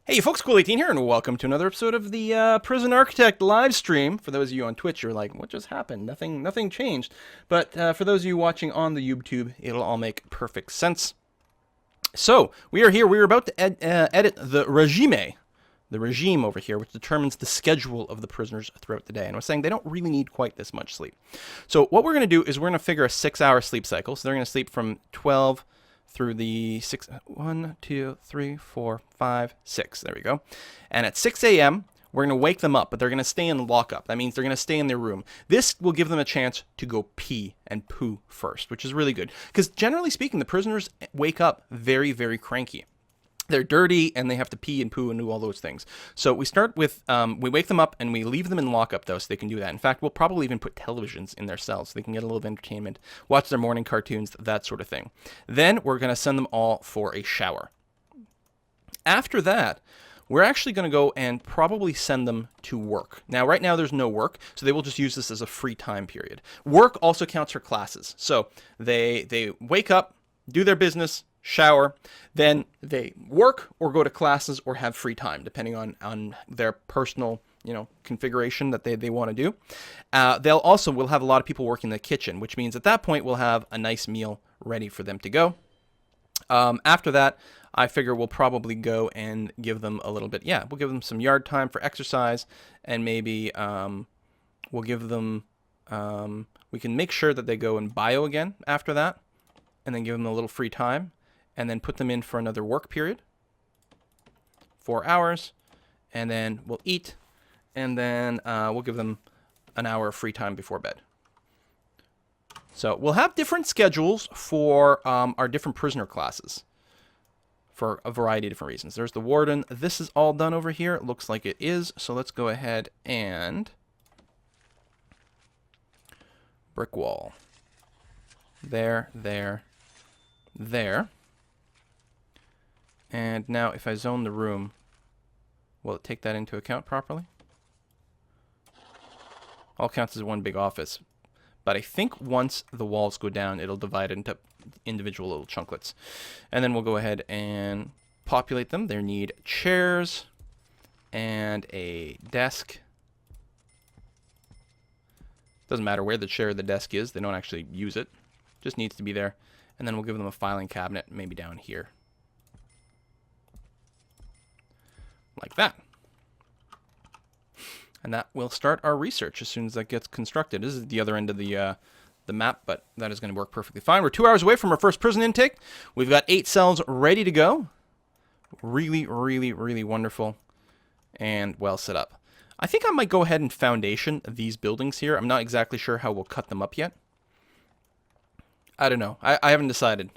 Hey folks, Cool18 here, and welcome to another episode of the Prison Architect live stream. For those of you on Twitch, you're like, what just happened? Nothing changed. But for those of you watching on the YouTube, it'll all make perfect sense. So, we are here. We're about to edit the regime over here, which determines the schedule of the prisoners throughout the day. And I was saying they don't really need quite this much sleep. So what we're going to do is we're going to figure a 6-hour sleep cycle. So they're going to sleep from 12 through the 6, 1, 2, 3, 4, 5, 6. There we go. And at 6 a.m., we're going to wake them up, but they're going to stay in lockup. That means they're going to stay in their room. This will give them a chance to go pee and poo first, which is really good. Because generally speaking, the prisoners wake up very, very cranky. They're dirty and they have to pee and poo and do all those things. So we start with, we wake them up and we leave them in lockup though, so they can do that. In fact, we'll probably even put televisions in their cells so they can get a little bit of entertainment, watch their morning cartoons, that sort of thing. Then we're going to send them all for a shower. After that, we're actually going to go and probably send them to work. Now, right now there's no work, so they will just use this as a free time period. Work also counts for classes. So they wake up, do their business, shower, then they work or go to classes or have free time, depending on their personal, configuration that they want to do. We'll have a lot of people working in the kitchen, which means at that point we'll have a nice meal ready for them to go. After that, I figure we'll probably go and give them a little bit, we'll give them some yard time for exercise, and maybe we'll give them, we can make sure that they go and bio again after that, and then give them a little free time, and then put them in for another work period, 4 hours, and then we'll eat, and then we'll give them an hour of free time before bed. So we'll have different schedules for our different prisoner classes for a variety of different reasons. There's the warden. This is all done over here. It looks like it is. So let's go ahead and brick wall. There. And now if I zone the room, will it take that into account properly? All counts as one big office. But I think once the walls go down, it'll divide it into individual little chunklets. And then we'll go ahead and populate them. They need chairs and a desk. Doesn't matter where the chair or the desk is. They don't actually use it. Just needs to be there. And then we'll give them a filing cabinet, maybe down here. Like that. And that will start our research as soon as that gets constructed. This is the other end of the map, but that is going to work perfectly fine. We're 2 hours away from our first prison intake. We've got 8 cells ready to go. Really, really, really wonderful and well set up. I think I might go ahead and foundation these buildings here. I'm not exactly sure how we'll cut them up yet. I don't know. I haven't decided.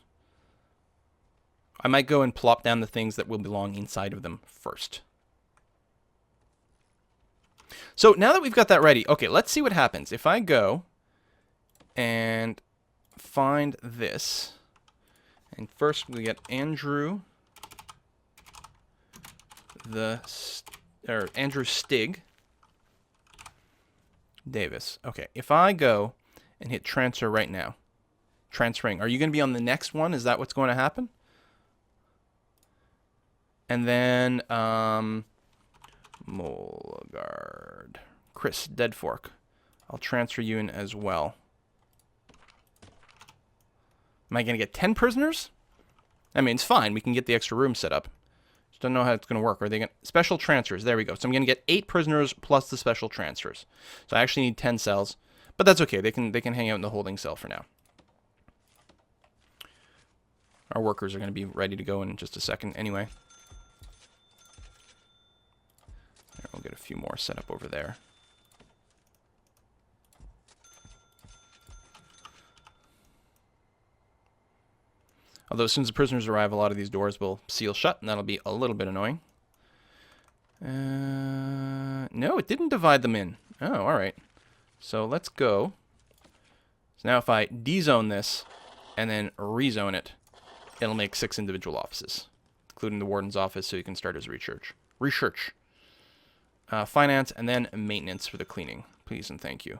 I might go and plop down the things that will belong inside of them first. So now that we've got that ready, okay, let's see what happens. If I go and find this, and first we get Andrew Stig Davis. Okay, if I go and hit transfer right now, transferring, are you going to be on the next one? Is that what's going to happen? And then Molgard, Chris Deadfork, I'll transfer you in as well. Am I going to get 10 prisoners? I mean, it's fine. We can get the extra room set up. Just don't know how it's going to work. Are they going to... Special transfers. There we go. So I'm going to get 8 prisoners plus the special transfers. So I actually need 10 cells. But that's okay. They can hang out in the holding cell for now. Our workers are going to be ready to go in just a second anyway. We'll get a few more set up over there. Although as soon as the prisoners arrive, a lot of these doors will seal shut, and that'll be a little bit annoying. No, it didn't divide them in. Oh, alright. So let's go. So now if I dezone this and then rezone it, it'll make 6 individual offices, including the warden's office, so you can start his research. Finance, and then maintenance for the cleaning. Please and thank you.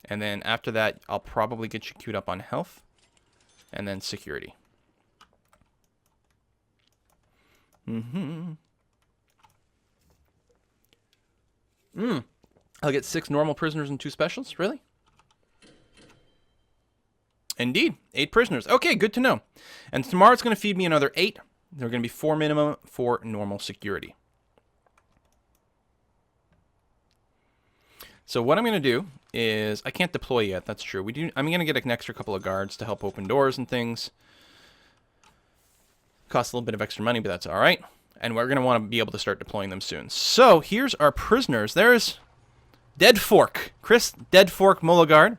And then after that, I'll probably get you queued up on health, and then security. I'll get 6 normal prisoners and 2 specials? Really? Indeed. 8 prisoners. Okay, good to know. And tomorrow it's going to feed me another 8. There are going to be 4 minimum for normal security. So what I'm going to do is, I can't deploy yet, that's true. I'm going to get an extra couple of guards to help open doors and things. Costs a little bit of extra money, but that's all right. And we're going to want to be able to start deploying them soon. So here's our prisoners. There's Dead Fork. Chris Dead Fork Molagard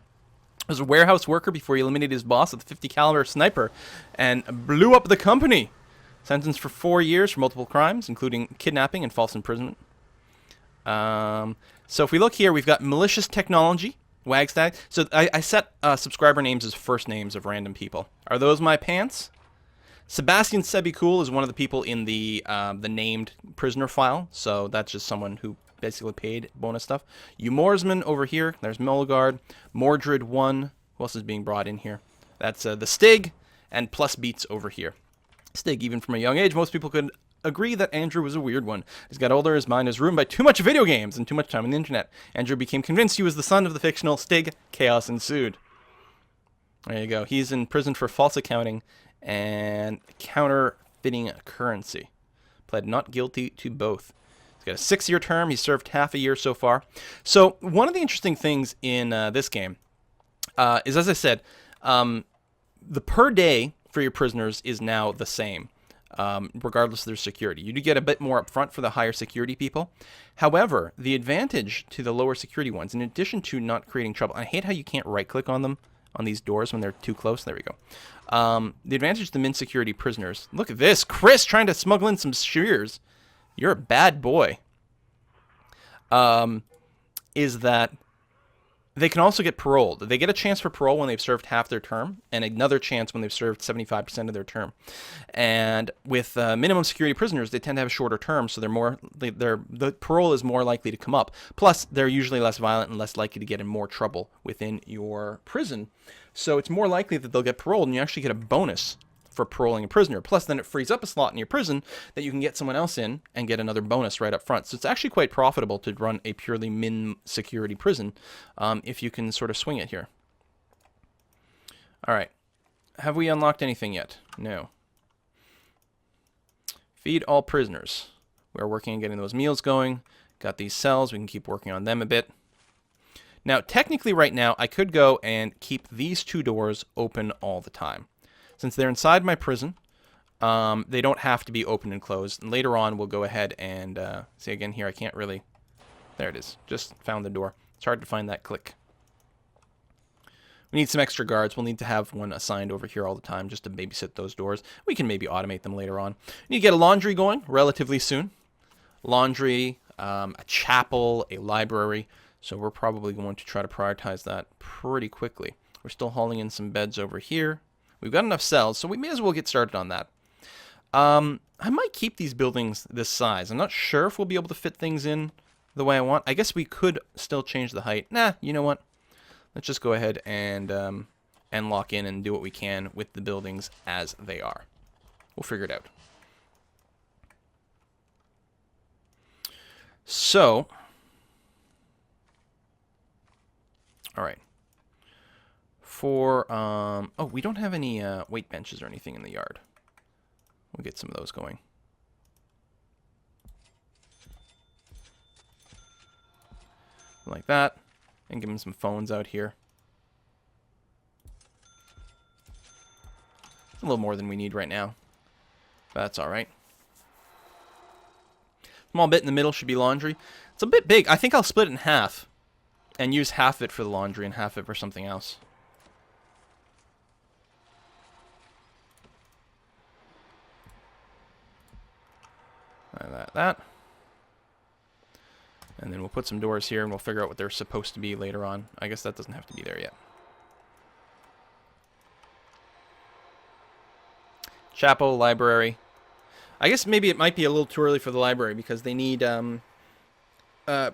was a warehouse worker before he eliminated his boss with a 50 caliber sniper and blew up the company. Sentenced for 4 years for multiple crimes, including kidnapping and false imprisonment. So if we look here, we've got malicious technology, Wagstag. So I set subscriber names as first names of random people. Are those my pants? Sebastian Sebicool is one of the people in the named prisoner file. So that's just someone who basically paid bonus stuff. Umorsman over here. There's Molgard. Mordred 1. Who else is being brought in here? That's the Stig and Plus Beats over here. Stig, even from a young age, most people could agree that Andrew was a weird one. As he got older, his mind was ruined by too much video games and too much time on the internet. Andrew became convinced he was the son of the fictional Stig. Chaos ensued. There you go. He's in prison for false accounting and counterfeiting currency. Pled not guilty to both. He's got a 6-year term. He's served half a year so far. So one of the interesting things in this game is, as I said, the per day for your prisoners is now the same, regardless of their security. You do get a bit more up front for the higher security people. However, the advantage to the lower security ones, in addition to not creating trouble, I hate how you can't right-click on them, on these doors when they're too close. There we go. The advantage to the min-security prisoners. Look at this. Chris trying to smuggle in some shears. You're a bad boy. Is that they can also get paroled. They get a chance for parole when they've served half their term, and another chance when they've served 75% of their term. And with minimum security prisoners, they tend to have a shorter term, so the parole is more likely to come up. Plus, they're usually less violent and less likely to get in more trouble within your prison. So it's more likely that they'll get paroled, and you actually get a bonus for paroling a prisoner. Plus, then it frees up a slot in your prison that you can get someone else in and get another bonus right up front. So it's actually quite profitable to run a purely min-security prison if you can sort of swing it here. All right. Have we unlocked anything yet? No. Feed all prisoners. We're working on getting those meals going. Got these cells. We can keep working on them a bit. Now, technically right now, I could go and keep these 2 doors open all the time. Since they're inside my prison, they don't have to be open and closed. And later on, we'll go ahead and see again here. I can't really. There it is. Just found the door. It's hard to find that click. We need some extra guards. We'll need to have one assigned over here all the time just to babysit those doors. We can maybe automate them later on. We need to get a laundry going relatively soon. Laundry, a chapel, a library. So we're probably going to try to prioritize that pretty quickly. We're still hauling in some beds over here. We've got enough cells, so we may as well get started on that. I might keep these buildings this size. I'm not sure if we'll be able to fit things in the way I want. I guess we could still change the height. Nah, you know what? Let's just go ahead and lock in and do what we can with the buildings as they are. We'll figure it out. So, all right. For, oh, we don't have any weight benches or anything in the yard. We'll get some of those going. Like that. And give them some phones out here. It's a little more than we need right now. But that's alright. Small bit in the middle should be laundry. It's a bit big. I think I'll split it in half. And use half of it for the laundry and half of it for something else. Like that. And then we'll put some doors here and we'll figure out what they're supposed to be later on. I guess that doesn't have to be there yet. Chapel, library. I guess maybe it might be a little too early for the library because they need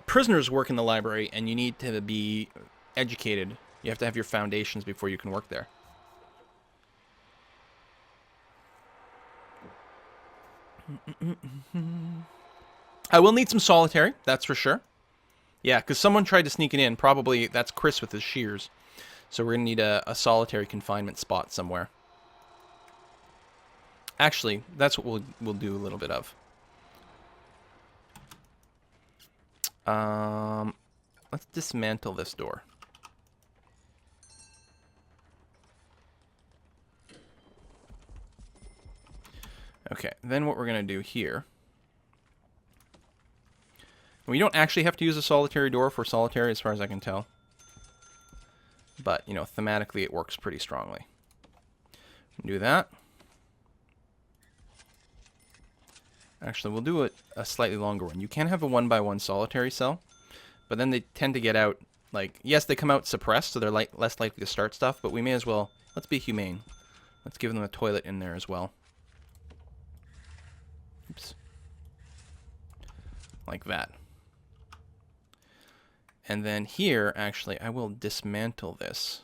prisoners work in the library and you need to be educated. You have to have your foundations before you can work there. I will need some solitary, that's for sure. Yeah, because someone tried to sneak it in. Probably that's Chris with his shears. So we're going to need a solitary confinement spot somewhere. Actually, that's what we'll do a little bit of. Let's dismantle this door. Okay, then what we're going to do here... We don't actually have to use a solitary door for solitary as far as I can tell. But, you know, thematically it works pretty strongly. Do that. Actually, we'll do a slightly longer one. You can have a 1x1 solitary cell, but then they tend to get out, like, yes, they come out suppressed, so they're less likely to start stuff, but we may as well, let's be humane. Let's give them a toilet in there as well. Oops. Like that. And then here, actually, I will dismantle this.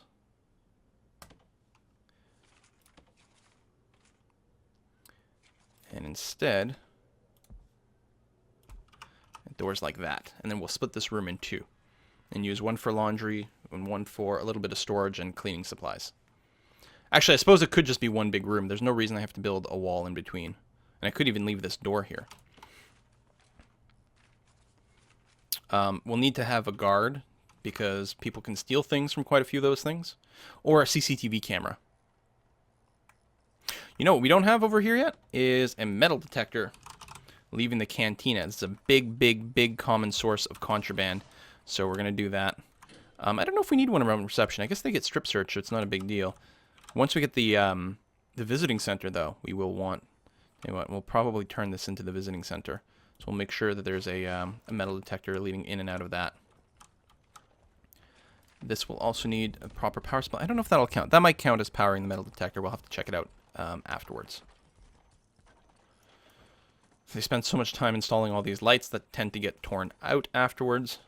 And instead, doors like that. And then we'll split this room in two. And use one for laundry and one for a little bit of storage and cleaning supplies. Actually, I suppose it could just be one big room. There's no reason I have to build a wall in between. And I could even leave this door here. We'll need to have a guard because people can steal things from quite a few of those things. Or a CCTV camera. You know what we don't have over here yet is a metal detector leaving the cantina. It's a big, big, big common source of contraband. So we're going to do that. I don't know if we need one around reception. I guess they get strip searched, so it's not a big deal. Once we get the visiting center, though, we will want... You know what, we'll probably turn this into the visiting center. So we'll make sure that there's a metal detector leading in and out of that. This will also need a proper power supply. I don't know if that'll count. That might count as powering the metal detector. We'll have to check it out afterwards. They spend so much time installing all these lights that tend to get torn out afterwards.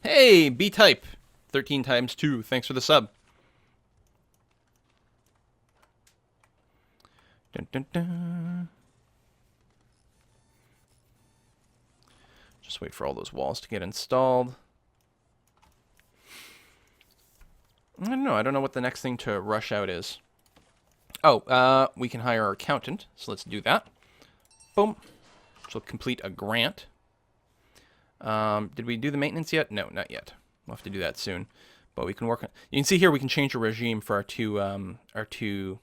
Hey, B-Type. 13 times 2. Thanks for the sub. Dun, dun, dun. Just wait for all those walls to get installed. I don't know. I don't know what the next thing to rush out is. Oh, we can hire our accountant. So let's do that. Boom. So complete a grant. Did we do the maintenance yet? No, not yet. We'll have to do that soon. But we can work on... You can see here we can change a regime for our two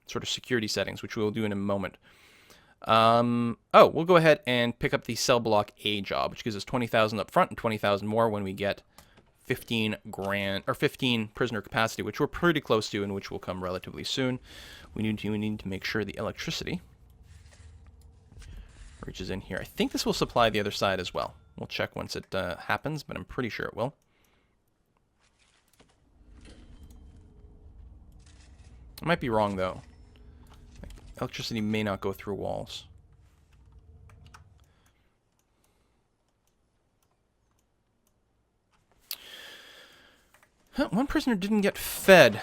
sort of security settings, which we'll do in a moment. Oh, we'll go ahead and pick up the cell block A job, which gives us 20,000 up front and 20,000 more when we get 15 prisoner capacity, which we're pretty close to and which will come relatively soon. We need to make sure the electricity reaches in here. I think this will supply the other side as well. We'll check once it happens, but I'm pretty sure it will. I might be wrong, though. Electricity may not go through walls. Huh, one prisoner didn't get fed.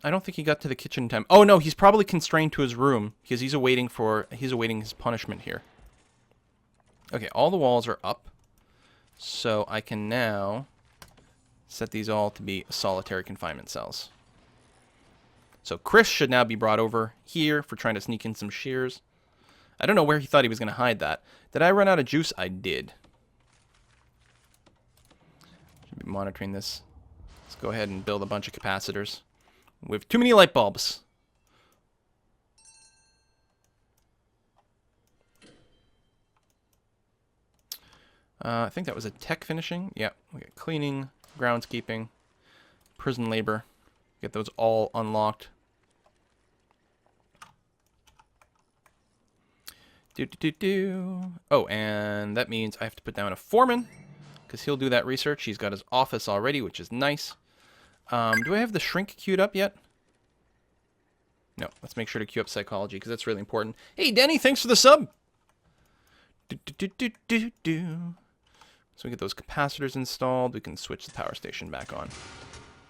I don't think he got to the kitchen in time. Oh no, he's probably constrained to his room because he's awaiting his punishment here. Okay, all the walls are up. So I can now set these all to be solitary confinement cells. So Chris should now be brought over here for trying to sneak in some shears. I don't know where he thought he was going to hide that. Did I run out of juice? I did. Should be monitoring this. Let's go ahead and build a bunch of capacitors. We have too many light bulbs. I think that was a tech finishing. Yeah, we got cleaning, groundskeeping, prison labor. Get those all unlocked. Oh, and that means I have to put down a foreman because he'll do that research. He's got his office already, which is nice. Do I have the shrink queued up yet? No, let's make sure to queue up psychology because that's really important. Hey, Denny, thanks for the sub. So we get those capacitors installed. We can switch the power station back on.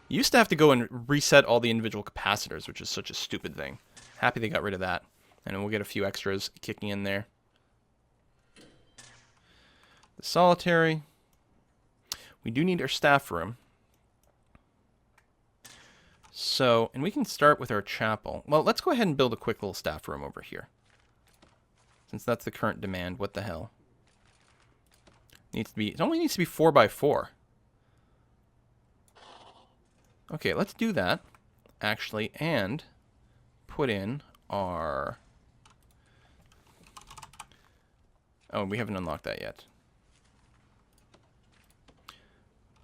You used to have to go and reset all the individual capacitors, which is such a stupid thing. Happy they got rid of that. And we'll get a few extras kicking in there. The solitary. We do need our staff room. So, and we can start with our chapel. Well, let's go ahead and build a quick little staff room over here. Since that's the current demand, what the hell? It only needs to be 4 by 4. Okay, let's do that, actually, and put in our... Oh, we haven't unlocked that yet.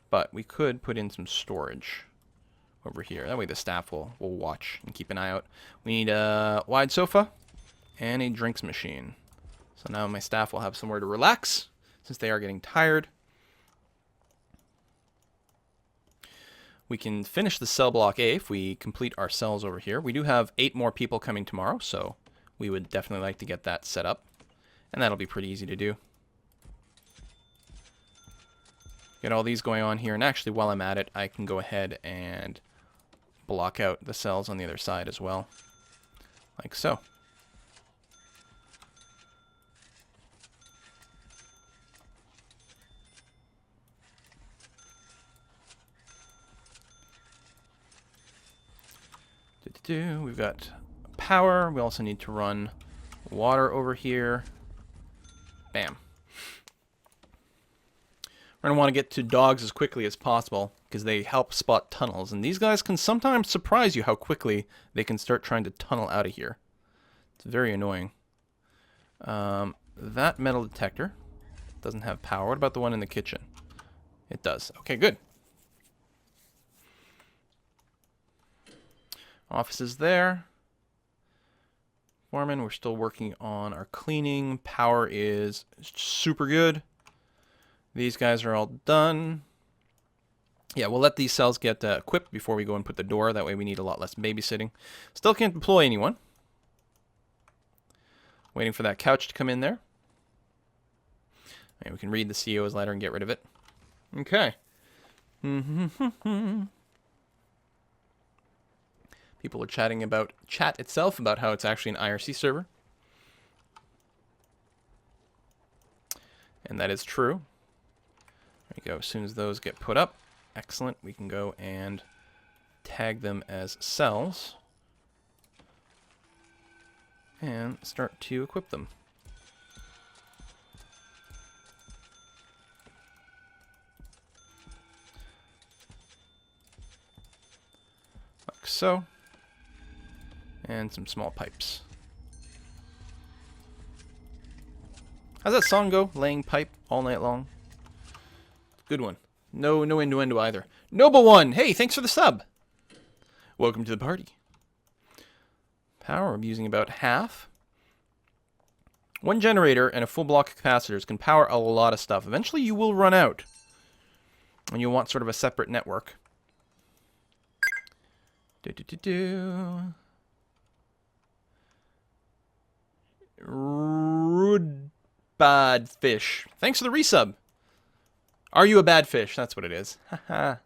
But we could put in some storage over here. That way the staff will watch and keep an eye out. We need a wide sofa and a drinks machine. So now my staff will have somewhere to relax since they are getting tired. We can finish the cell block A if we complete our cells over here. We do have 8 more people coming tomorrow, so we would definitely like to get that set up. And that'll be pretty easy to do. Get all these going on here, and actually while I'm at it, I can go ahead and block out the cells on the other side as well, like so. We've got power. We also need to run water over here. Bam. We're going to want to get to dogs as quickly as possible because they help spot tunnels. And these guys can sometimes surprise you how quickly they can start trying to tunnel out of here. It's very annoying. That metal detector doesn't have power. What about the one in the kitchen? It does. Okay, good. Office is there. Foreman, we're still working on our cleaning. Power is super good. These guys are all done. Yeah, we'll let these cells get equipped before we go and put the door. That way we need a lot less babysitting. Still can't deploy anyone. Waiting for that couch to come in there. And we can read the CEO's letter and get rid of it. Okay. People are chatting about chat itself about how it's actually an IRC server. And that is true. There you go. As soon as those get put up, excellent. We can go and tag them as cells and start to equip them. Like so. And some small pipes. How's that song go? Laying pipe all night long. Good one. No innuendo either. Noble One! Hey, thanks for the sub! Welcome to the party. Power, I'm using about half. One generator and a full block of capacitors can power a lot of stuff. Eventually you will run out. And you'll want sort of a separate network. Rude bad fish. Thanks for the resub. Are you a bad fish? That's what it is. Haha.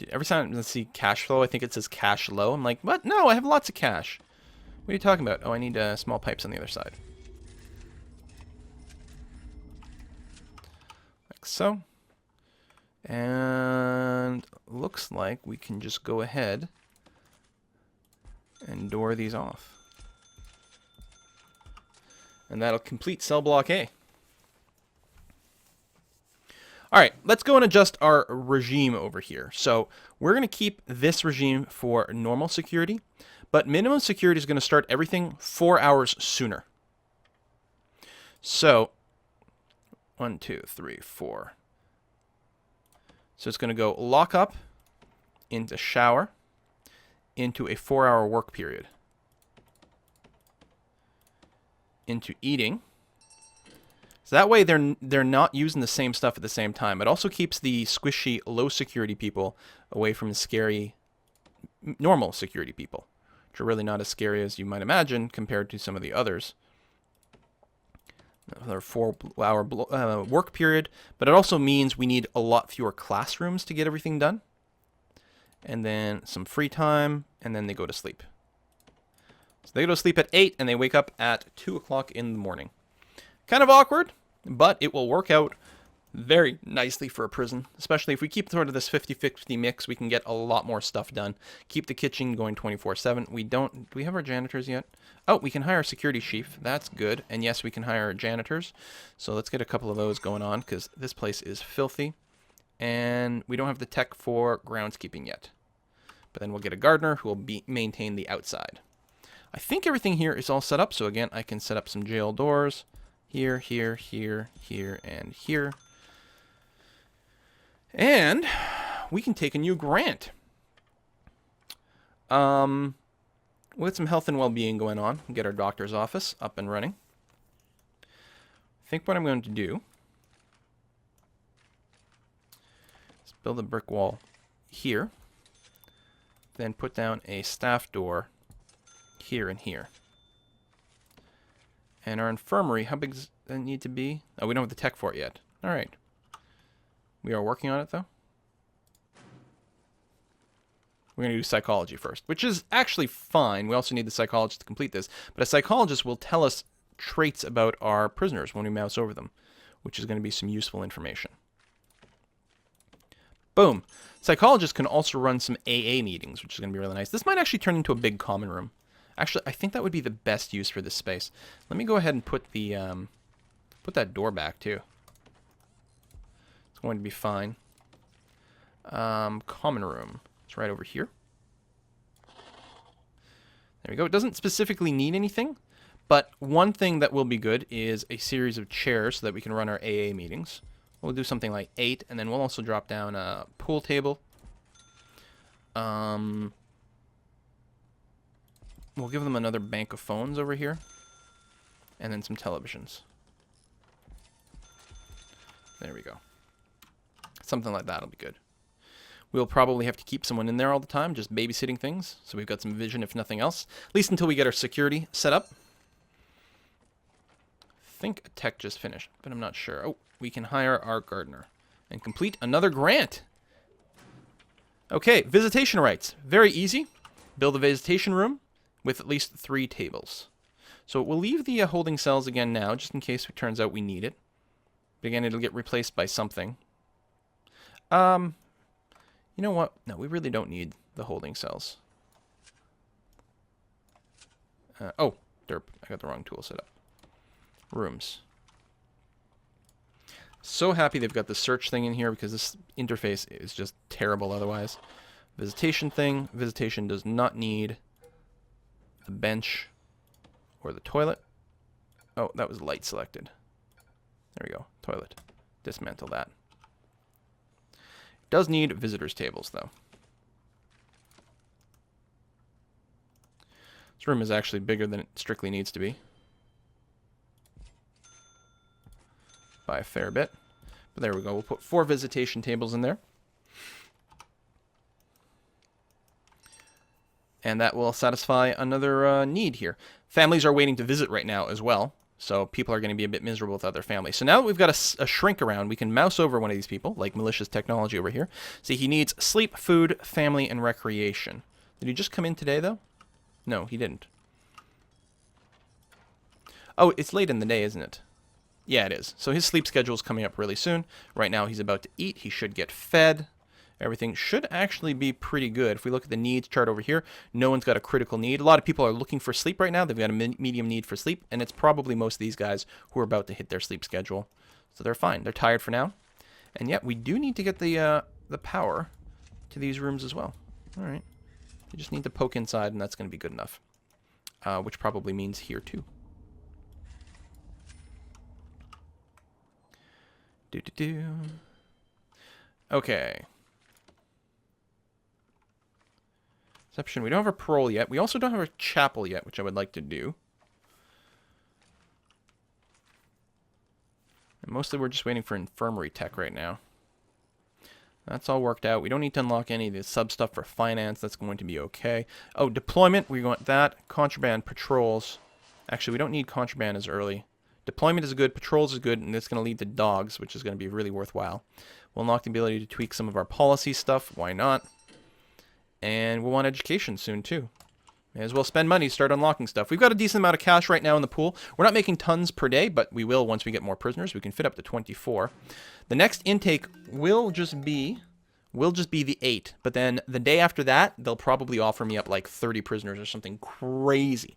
Every time I see cash flow, I think it says cash low. I'm like, what? No, I have lots of cash. What are you talking about? Oh, I need small pipes on the other side. Like so. And looks like we can just go ahead and door these off. And that'll complete cell block A. Alright, let's go and adjust our regime over here. So we're going to keep this regime for normal security, but minimum security is going to start everything 4 hours sooner. So 1, 2, 3, 4. So it's going to go lock up, into shower, into a 4-hour work period, into eating. So that way they're not using the same stuff at the same time. It also keeps the squishy low security people away from the scary normal security people, which are really not as scary as you might imagine compared to some of the others. Another 4-hour work period, but it also means we need a lot fewer classrooms to get everything done. and then some free time, and then they go to sleep. So they go to sleep at 8, and they wake up at 2 o'clock in the morning. Kind of awkward, but it will work out very nicely for a prison, especially if we keep sort of this 50-50 mix. We can get a lot more stuff done. Keep the kitchen going 24/7. Do we have our janitors yet? Oh, we can hire a security chief. That's good. And yes, we can hire janitors. So let's get a couple of those going on, because this place is filthy. And we don't have the tech for groundskeeping yet. But then we'll get a gardener who will maintain the outside. I think everything here is all set up. So again, I can set up some jail doors here, here, here, here, and here. And we can take a new grant. We'll get some health and well-being going on. Get our doctor's office up and running. I think what I'm going to do is build a brick wall here. Then put down a staff door here and here. And our infirmary, how big does that need to be? Oh, we don't have the tech for it yet. All right. We are working on it, though. We're going to do psychology first, which is actually fine. We also need the psychologist to complete this. But a psychologist will tell us traits about our prisoners when we mouse over them, which is going to be some useful information. Boom. Psychologists can also run some AA meetings, which is going to be really nice. This might actually turn into a big common room. Actually, I think that would be the best use for this space. Let me go ahead and put the put that door back, too. Going to be fine. Common room. It's right over here. There we go. It doesn't specifically need anything, but one thing that will be good is a series of chairs so that we can run our AA meetings. We'll do something like 8, and then we'll also drop down a pool table. We'll give them another bank of phones over here, and then some televisions. There we go. Something like that will be good. We'll probably have to keep someone in there all the time, just babysitting things. So we've got some vision, if nothing else. At least until we get our security set up. I think a tech just finished, but I'm not sure. Oh, we can hire our gardener and complete another grant. Okay, visitation rights. Very easy. Build a visitation room with at least 3 tables. So we'll leave the holding cells again now, just in case it turns out we need it. But again, it'll get replaced by something. You know what? No, we really don't need the holding cells. Oh, derp. I got the wrong tool set up. Rooms. So happy they've got the search thing in here because this interface is just terrible otherwise. Visitation thing. Visitation does not need the bench or the toilet. Oh, that was light selected. There we go. Toilet. Dismantle that. Does need visitors tables, though. This room is actually bigger than it strictly needs to be. By a fair bit. But there we go. We'll put 4 visitation tables in there. And that will satisfy another need here. Families are waiting to visit right now as well. So people are going to be a bit miserable without their family. So now that we've got a shrink around, we can mouse over one of these people, like malicious technology over here. See, he needs sleep, food, family, and recreation. Did he just come in today, though? No, he didn't. Oh, it's late in the day, isn't it? Yeah, it is. So his sleep schedule is coming up really soon. Right now he's about to eat. He should get fed. Everything should actually be pretty good. If we look at the needs chart over here, no one's got a critical need. A lot of people are looking for sleep right now. They've got a medium need for sleep, and it's probably most of these guys who are about to hit their sleep schedule. So they're fine. They're tired for now. And yet we do need to get the power to these rooms as well. All right. You just need to poke inside, and that's going to be good enough. Which probably means here too. Okay. Reception. We don't have a parole yet. We also don't have a chapel yet, which I would like to do. And mostly we're just waiting for infirmary tech right now. That's all worked out. We don't need to unlock any of the sub stuff for finance. That's going to be okay. Oh, deployment. We want that. Contraband, patrols. Actually, we don't need contraband as early. Deployment is good. Patrols is good. And it's going to lead to dogs, which is going to be really worthwhile. We'll unlock the ability to tweak some of our policy stuff. Why not? And we'll want education soon, too. May as well spend money, start unlocking stuff. We've got a decent amount of cash right now in the pool. We're not making tons per day, but we will once we get more prisoners. We can fit up to 24. The next intake will just be the 8. But then the day after that, they'll probably offer me up like 30 prisoners or something crazy.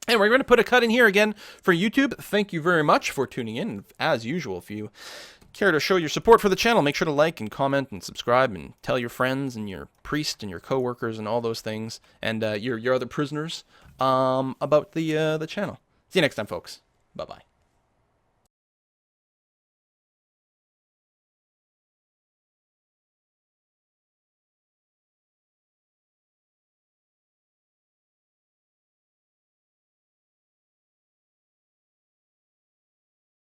And we're going to put a cut in here again for YouTube. Thank you very much for tuning in. As usual, if you care to show your support for the channel, make sure to like and comment and subscribe and tell your friends and your priest and your co-workers and all those things and your other prisoners about the channel. See you next time, folks. Bye-bye.